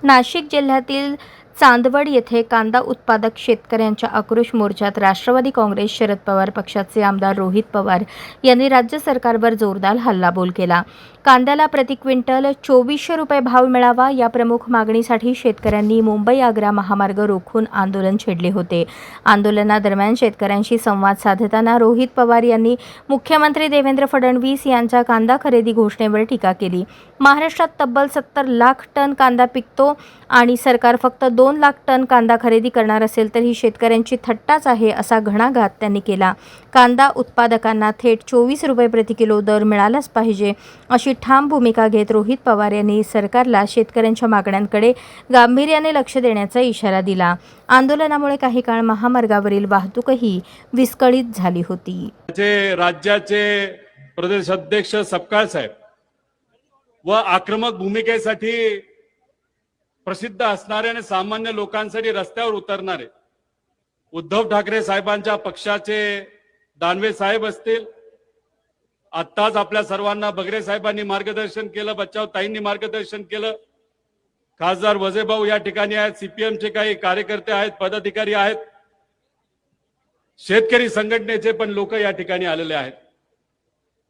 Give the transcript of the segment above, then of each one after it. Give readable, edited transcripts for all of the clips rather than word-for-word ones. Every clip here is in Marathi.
नाशिक जिल्ह्यातील चांदवड येथे कांदा उत्पादक शेतकऱ्यांच्या आक्रोश मोर्चात राष्ट्रवादी काँग्रेस शरद पवार पक्षाचे आमदार रोहित पवार यांनी राज्य सरकारवर जोरदार हल्लाबोल केला। कांद्याला प्रति क्विंटल 2400 रुपये भाव मिळावा या प्रमुख मागणीसाठी शेतकऱ्यांनी मुंबई आग्रा महामार्ग रोखून आंदोलन छेडले होते। आंदोलनादरम्यान शेतकऱ्यांशी संवाद साधताना रोहित पवार यांनी मुख्यमंत्री देवेंद्र फडणवीस यांच्या कांदा खरेदी घोषणेवर टीका केली। महाराष्ट्रात तब्बल 70 लाख टन कांदा पिकतो आणि सरकार फक्त 2 लाख टन कांदा खरेदी करणार असेल तर ही शेतकऱ्यांची थट्टाच आहे असा घणाघात त्यांनी केला। कांदा उत्पादकांना थेट 24 रुपये प्रति किलो दर मिळालाच पाहिजे अशी ठाम भूमिका घेत रोहित पवार यांनी सरकारला शेतकऱ्यांच्या मागण्यांकडे गांभीर्याने लक्ष देण्याचा इशारा दिला। आंदोलनामुळे काही काळ महामार्गावरील वाहतूकही विस्कळीत झाली होती। राज्याचे प्रदेश अध्यक्ष सपकाळ साहेब व आक्रमक भूमिकेसाठी प्रसिद्ध असणारे आणि सामान्य लोकांसाठी रस्त्यावर उतरणारे उद्धव ठाकरे साहेबांच्या पक्षाचे दानवे साहेब असतील, आत्ताच आपल्या सर्वांना बगरे साहेबांनी मार्गदर्शन केलं, बच्चाव ताईंनी मार्गदर्शन केलं, खासदार वजेभाऊ या ठिकाणी आहेत, सीपीएमचे काही कार्यकर्ते आहेत, पदाधिकारी आहेत, शेतकरी संघटनेचे पण लोक या ठिकाणी आलेले आहेत।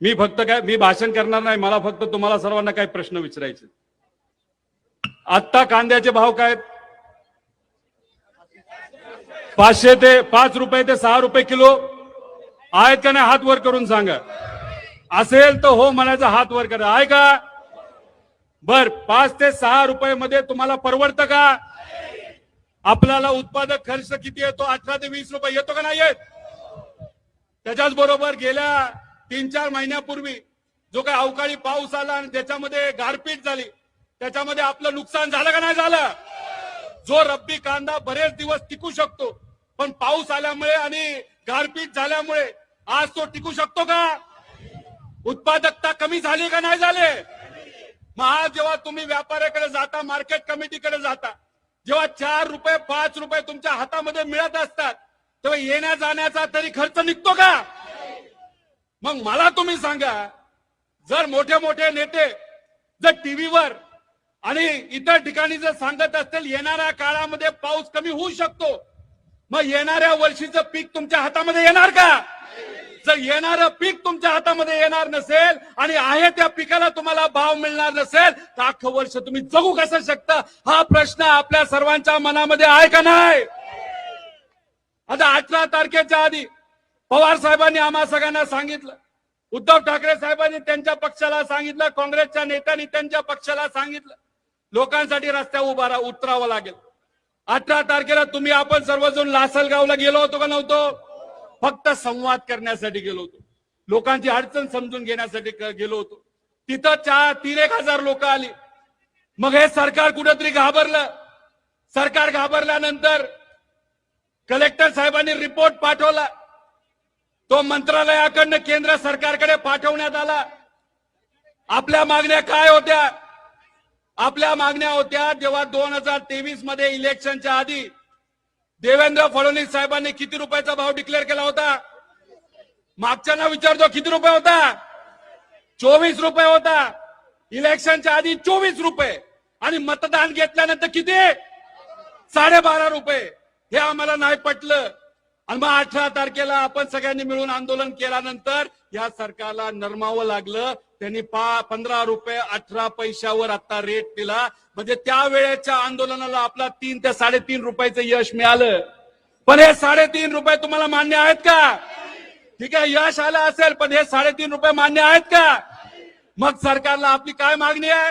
मी भाषण करणार नाही, मला फक्त तुम्हाला सर्वांना काही प्रश्न विचारायचे। आत्ता कांद्याचे भाव काय? 500 ते 5 रुपये ते 6 रुपये किलो आहेत का नाही? हात वर करून सांगा। असेल तर हो म्हणायचं, हात वर करा। आहे का? बर, 5 ते 6 रुपये मध्ये तुम्हाला परवडतं का? आपल्याला उत्पादक खर्च किती येतो? 18 ते 20 रुपये येतो का नाही येत? त्याच्याच बरोबर गेल्या 3-4 महिन्यापूर्वी जो काही अवकाळी पाऊस आला आणि त्याच्यामध्ये गारपीट झाली, त्याच्यामध्ये आपलं नुकसान झालं का नाही झालं? जो रब्बी कांदा बरेच दिवस टिकू शकतो, पण पाऊस आल्यामुळे आणि गारपीट झाल्यामुळे आज तो टिकू शकतो का? उत्पादकता कमी झाली का नाही झाली? मग आज जेव्हा तुम्ही व्यापाऱ्याकडे जाता, मार्केट कमिटीकडे जाता, जेव्हा 4 रुपये 5 रुपये तुमच्या हातामध्ये मिळत असतात, तेव्हा येण्या जाण्याचा तरी खर्च निघतो का? मग मला तुम्ही सांगा, जर मोठे मोठे नेते जर टीव्हीवर आणि इतर ठिकाणी जर सांगत असतील येणाऱ्या काळामध्ये पाऊस कमी होऊ शकतो, मग येणाऱ्या वर्षीचं पीक तुमच्या हातामध्ये येणार का? जर येणारं पीक तुमच्या हातामध्ये येणार नसेल आणि आहे त्या पिकाला तुम्हाला भाव मिळणार नसेल तर अख्खं वर्ष तुम्ही जगू कसं शकता? हा प्रश्न आपल्या सर्वांच्या मनामध्ये आहे का नाही? आता 18 तारखेच्या आधी पवार साहेबांनी आम्हा सगळ्यांना सांगितलं, उद्धव ठाकरे साहेबांनी त्यांच्या पक्षाला सांगितलं, काँग्रेसच्या नेत्यांनी त्यांच्या पक्षाला सांगितलं, लोकांसाठी रस्त्यावर उतरावं लागेल। 18 तारखेला तुम्ही आपण सर्वजण लासलगावला गेलो होतो का नव्हतो? फक्त संवाद करण्यासाठी गेलो होतो, लोकांची अडचण समजून घेण्यासाठी गेलो होतो। तिथं 3-1 हजार लोक आली। मग हे सरकार कुठेतरी घाबरलं। सरकार घाबरल्यानंतर कलेक्टर साहेबांनी रिपोर्ट पाठवला, तो मंत्रालयाकडनं केंद्र सरकारकडे पाठवण्यात आला। आपल्या मागण्या काय होत्या? आपल्या मागण्या होत्या, जेव्हा 2023 मध्ये इलेक्शनच्या आधी देवेंद्र फडणवीस साहेबांनी किती रुपयाचा भाव डिक्लेअर केला होता? मागच्यांना विचारतो, किती रुपये होता? 24 रुपये होता। इलेक्शनच्या आधी 24 रुपये आणि मतदान घेतल्यानंतर किती? 12.5 रुपये। हे आम्हाला नाही पटलं आणि मग 18 तारखेला आपण सगळ्यांनी मिळून आंदोलन केल्यानंतर या सरकारला नरमावं लागलं। त्यांनी 15 रुपये 18 पैशावर आता रेट दिला, म्हणजे त्यावेळेच्या आंदोलनाला आपला 3 ते 3.5 रुपयाचं यश मिळालं। पण हे 3.5 रुपये तुम्हाला मान्य आहेत का? ठीक आहे, यश आलं असेल, पण हे 3.5 रुपये मान्य आहेत का? मग सरकारला आपली काय मागणी आहे?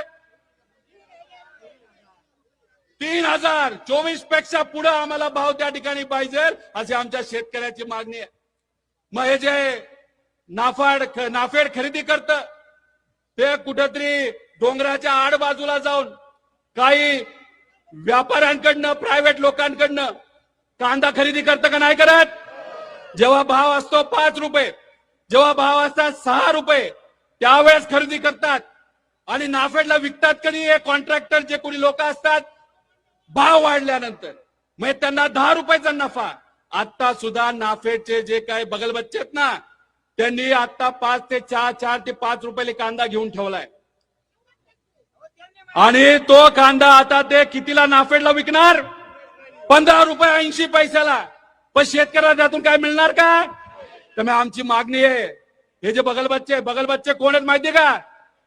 3024 पेक्षा पुढे आम्हाला भाव त्या ठिकाणी पाहिजे अशी आमच्या शेतकऱ्याची मागणी आहे। मग हे जे नाफेड खरेदी करतं ते कुठेतरी डोंगराच्या आड बाजूला जाऊन काही व्यापाऱ्यांकडनं, प्रायव्हेट लोकांकडनं कांदा खरेदी करतं का नाही करत? जेव्हा भाव असतो 5 रुपये, जेव्हा भाव असतात 6 रुपये, त्यावेळेस खरेदी करतात आणि नाफेडला विकतात कधी? हे कॉन्ट्रॅक्टर जे कोणी लोक असतात, भाव वाढल्यानंतर मग त्यांना 10 रुपयाचा नफा। आता सुद्धा नाफेडचे जे काही बगलबच्चे आहेत ना, त्यांनी आता 4 ते 5 रुपये कांदा घेऊन ठेवलाय। आणि तो कांदा आता ते कितीला नाफेडला विकणार? 15 रुपये 80 पैशाला. पण शेतकऱ्याला त्यातून काय मिळणार का? त्यामुळे आमची मागणी आहे, हे जे बगलबच्चे कोण आहेत माहितीये का?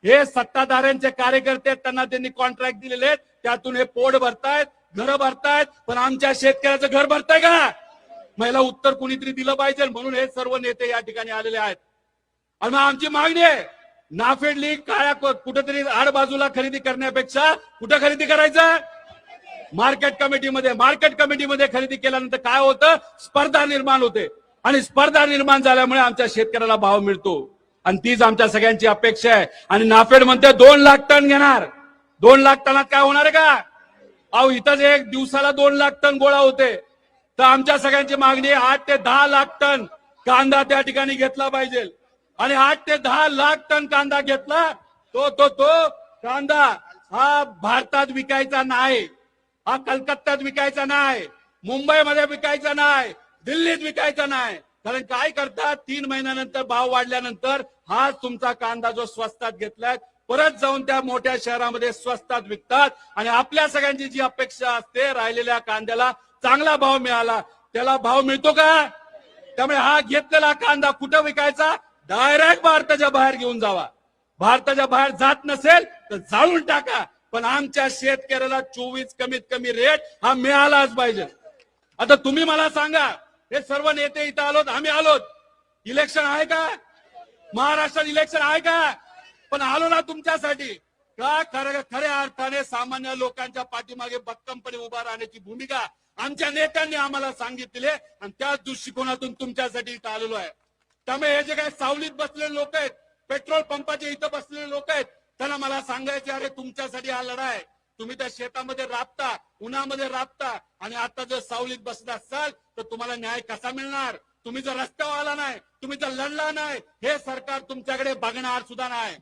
हे सत्ताधाऱ्यांचे कार्यकर्ते आहेत, त्यांना त्यांनी कॉन्ट्रॅक्ट दिलेले आहेत, त्यातून हे पोट भरतायत, घर भरतायत. पण आमच्या शेतकऱ्याचं घर भरताय का? मला उत्तर कुणीतरी दिलं पाहिजे, म्हणून हे सर्व नेते या ठिकाणी आलेले आहेत. आणि मग आमची मागणी आहे, नाफेड लीग काळ्या कुठेतरी आड बाजूला खरेदी करण्यापेक्षा कुठं खरेदी करायचं? मार्केट कमिटीमध्ये खरेदी केल्यानंतर काय होतं? स्पर्धा निर्माण होते, आणि स्पर्धा निर्माण झाल्यामुळे आमच्या शेतकऱ्याला भाव मिळतो, आणि तीच आमच्या सगळ्यांची अपेक्षा आहे. आणि नाफेड म्हणते 2 लाख टन घेणार. 2 लाख टनात काय होणार आहे का? अहो, इथंच एक दिवसाला 2 लाख टन गोळा होते. तर आमच्या सगळ्यांची मागणी आहे, 8 ते 10 लाख टन कांदा त्या ठिकाणी घेतला पाहिजे. आणि 8 ते 10 लाख टन कांदा घेतला, तो कांदा हा भारतात विकायचा नाही, हा कलकत्त्यात विकायचा नाही, मुंबईमध्ये विकायचा नाही, दिल्लीत विकायचा नाही. कारण काय करतात, 3 महिन्यानंतर भाव वाढल्यानंतर हा तुमचा कांदा जो स्वस्तात घेतलाय परत जाऊन त्या मोठ्या शहरामध्ये स्वस्तात विकतात. आणि आपल्या सगळ्यांची जी अपेक्षा असते, राहिलेल्या कांद्याला चांगला भाव मिळाला, त्याला भाव मिळतो का? त्यामुळे हा घेतलेला कांदा कुठं विकायचा? डायरेक्ट भारताच्या बाहेर घेऊन जावा. भारताच्या बाहेर जात नसेल तर जाळून टाका, पण आमच्या शेतकऱ्याला 24 कमीत कमी रेट हा मिळालाच पाहिजे. आता तुम्ही मला सांगा, हे सर्व नेते इथं आलोत, आम्ही आलोत, इलेक्शन आहे का? महाराष्ट्रात इलेक्शन आहे का? पण आलो ना तुमच्यासाठी का? खऱ्या अर्थाने सामान्य लोकांच्या पाठीमागे भक्कमपणे उभा राहण्याची भूमिका आमच्या नेत्यांनी आम्हाला सांगितली, आणि त्याच दृष्टिकोनातून तुमच्यासाठी इथं आलेलो आहे. त्यामुळे हे जे काही सावलीत बसलेले लोक आहेत, पेट्रोल पंपाचे इथं बसलेले लोक आहेत, त्यांना मला सांगायचे, अरे तुमच्यासाठी हा लढा आहे. तुम्ही त्या शेतामध्ये राबता, उन्हामध्ये राबता, आणि आता जर सावलीत बसत असाल तर तुम्हाला न्याय कसा मिळणार? तुम्ही जर रस्त्यावर आला नाही, तुम्ही जर लढला नाही, हे सरकार तुमच्याकडे बघणार सुद्धा नाही.